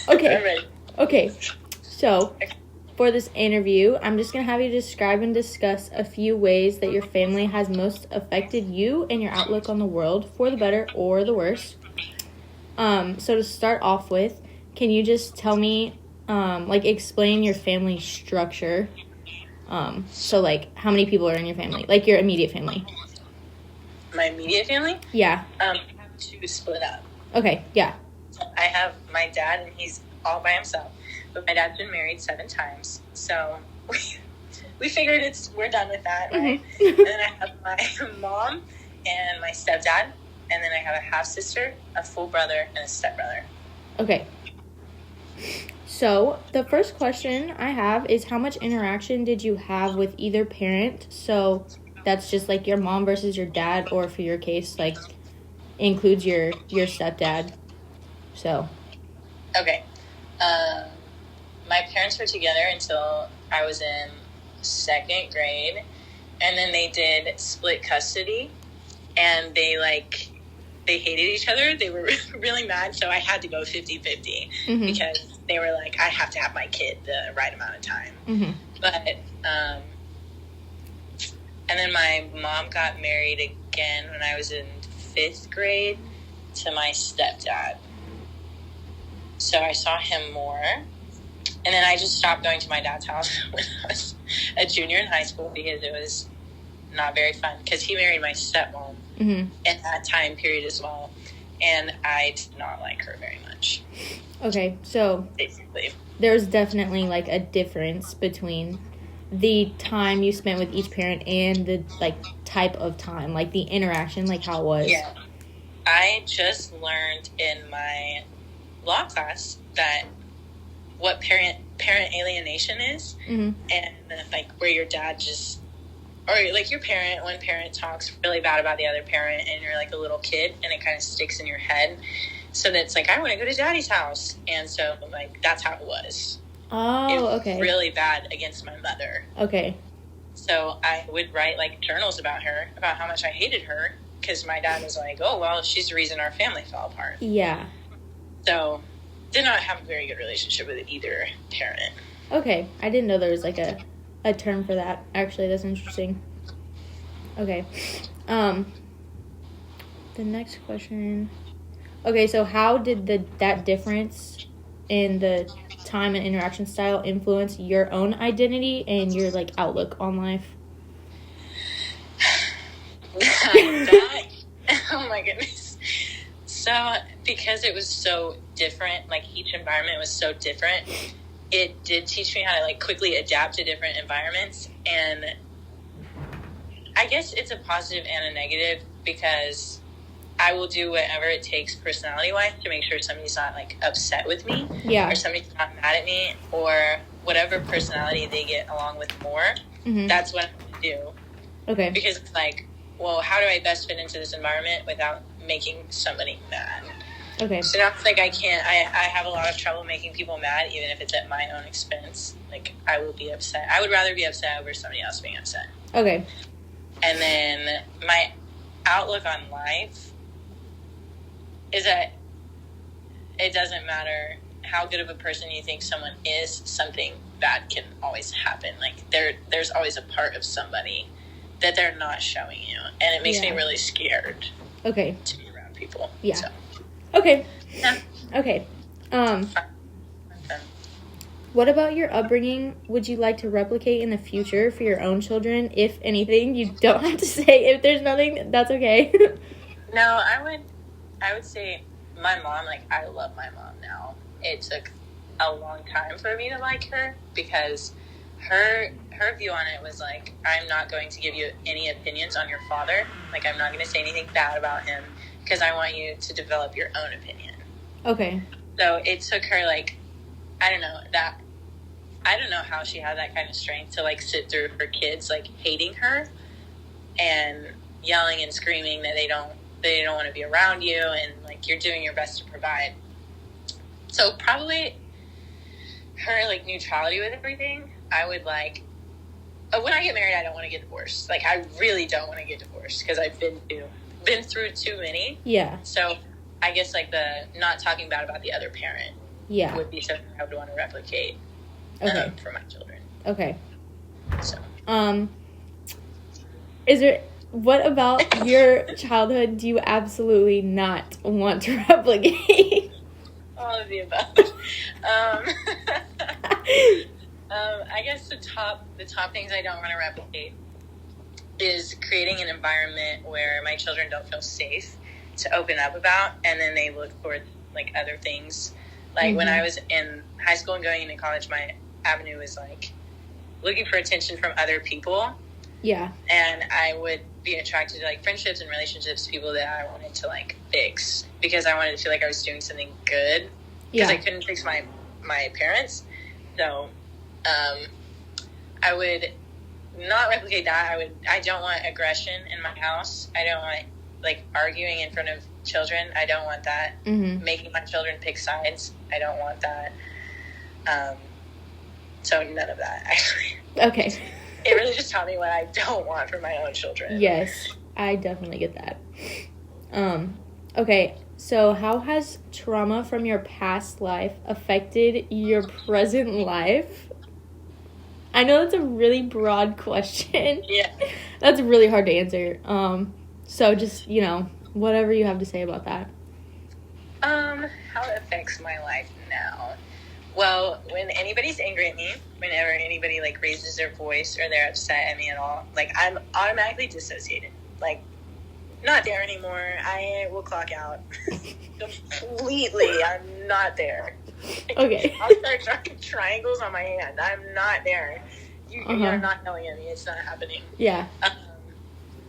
Okay. Okay. So, for this interview, I'm just going to have you describe and discuss a few ways that your family has most affected you and your outlook on the world, for the better or the worse. So to start off with, can you just tell me, explain your family structure? So, how many people are in your family? Like, your immediate family. My immediate family? Yeah. I have two split up. Okay, yeah. I have my dad, and he's all by himself. But my dad's been married 7 times. So we figured we're done with that, right? Mm-hmm. And then I have my mom and my stepdad. And then I have a half-sister, a full brother, and a stepbrother. Okay. So the first question I have is, how much interaction did you have with either parent? So that's just like your mom versus your dad, or for your case, like includes your stepdad. So. Okay. My parents were together until I was in 2nd grade, and then they did split custody, and they hated each other. They were really mad, so I had to go 50-50 mm-hmm. because they were like, I have to have my kid the right amount of time. Mm-hmm. But, and then my mom got married again when I was in 5th grade to my stepdad. So I saw him more. And then I just stopped going to my dad's house when I was a junior in high school because it was not very fun, because he married my stepmom mm-hmm. in that time period as well, and I did not like her very much. Okay, so basically there's definitely like a difference between the time you spent with each parent and the type of time, like the interaction, like how it was. Yeah, I just learned in my law class that what parent alienation is, mm-hmm. and where your dad just, or your parent, one parent talks really bad about the other parent, and you're like a little kid, and it kind of sticks in your head. So that's I want to go to daddy's house, and so that's how it was. Oh, okay. Really bad against my mother. Okay. So I would write journals about her, about how much I hated her, because my dad was like, oh well, she's the reason our family fell apart. Yeah. So did not have a very good relationship with either parent. Okay, I didn't know there was a term for that. Actually, that's interesting. Okay. The next question. Okay, so how did that difference in the time and interaction style influence your own identity and your outlook on life? Oh my goodness. So, because it was so different, each environment was so different, it did teach me how to quickly adapt to different environments. And I guess it's a positive and a negative, because I will do whatever it takes personality-wise to make sure somebody's not upset with me, yeah, or somebody's not mad at me, or whatever personality they get along with more. Mm-hmm. That's what I'm going to do. Okay. Because it's well, how do I best fit into this environment without making somebody mad? Okay. So now it's I have a lot of trouble making people mad, even if it's at my own expense. I will be upset. I would rather be upset over somebody else being upset. Okay. And then my outlook on life is that it doesn't matter how good of a person you think someone is, something bad can always happen. There's always a part of somebody that they're not showing you, and it makes me really scared. Okay. To be around people. Yeah. So. Okay. Yeah. Okay. What about your upbringing would you like to replicate in the future for your own children? If anything, you don't have to say. If there's nothing, that's okay. No, I would say my mom, I love my mom now. It took a long time for me to like her, because her view on it was I'm not going to give you any opinions on your father. I'm not going to say anything bad about him, because I want you to develop your own opinion. Okay. So it took her I don't know how she had that kind of strength to sit through her kids hating her and yelling and screaming that they don't want to be around you, and you're doing your best to provide. So probably her neutrality with everything. I would when I get married, I don't want to get divorced. I really don't want to get divorced, because I've been through too many. Yeah. So I guess, like, the not talking bad about the other parent would be something I would want to replicate for my children. Okay. So. What about your childhood do you absolutely not want to replicate? All of the above. I guess the top things I don't want to replicate is creating an environment where my children don't feel safe to open up about, and then they look for, like, other things. Like, when I was in high school and going into college, my avenue was, like, looking for attention from other people. Yeah. And I would be attracted to, like, friendships and relationships, people that I wanted to, like, fix, because I wanted to feel like I was doing something good. Because I couldn't fix my parents. So, I would not replicate that. I don't want aggression in my house. I don't want, like, arguing in front of children. I don't want that. Making my children pick sides. I don't want that. So none of that, actually. Okay. It really just taught me what I don't want for my own children. Yes, I definitely get that. Okay, so how has trauma from your past life affected your present life? I know that's a really broad question. Yeah. That's really hard to answer. So just, whatever you have to say about that. How it affects my life now. Well, when anybody's angry at me, whenever anybody, like, raises their voice or they're upset at me at all, like, I'm automatically dissociated. Like, not there anymore. I will clock out. Completely. I'm not there. Okay. I'll start drawing triangles on my hand. I'm not there. You're not yelling at me. It's not happening. Yeah.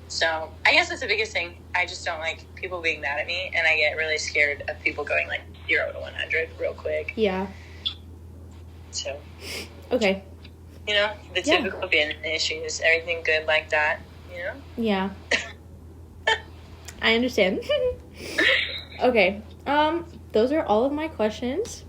So I guess that's the biggest thing. I just don't like people being mad at me, and I get really scared of people going, like, 0 to 100 real quick. Yeah. So. Okay. The typical being issues, everything good like that, Yeah. I understand. Okay. Those are all of my questions.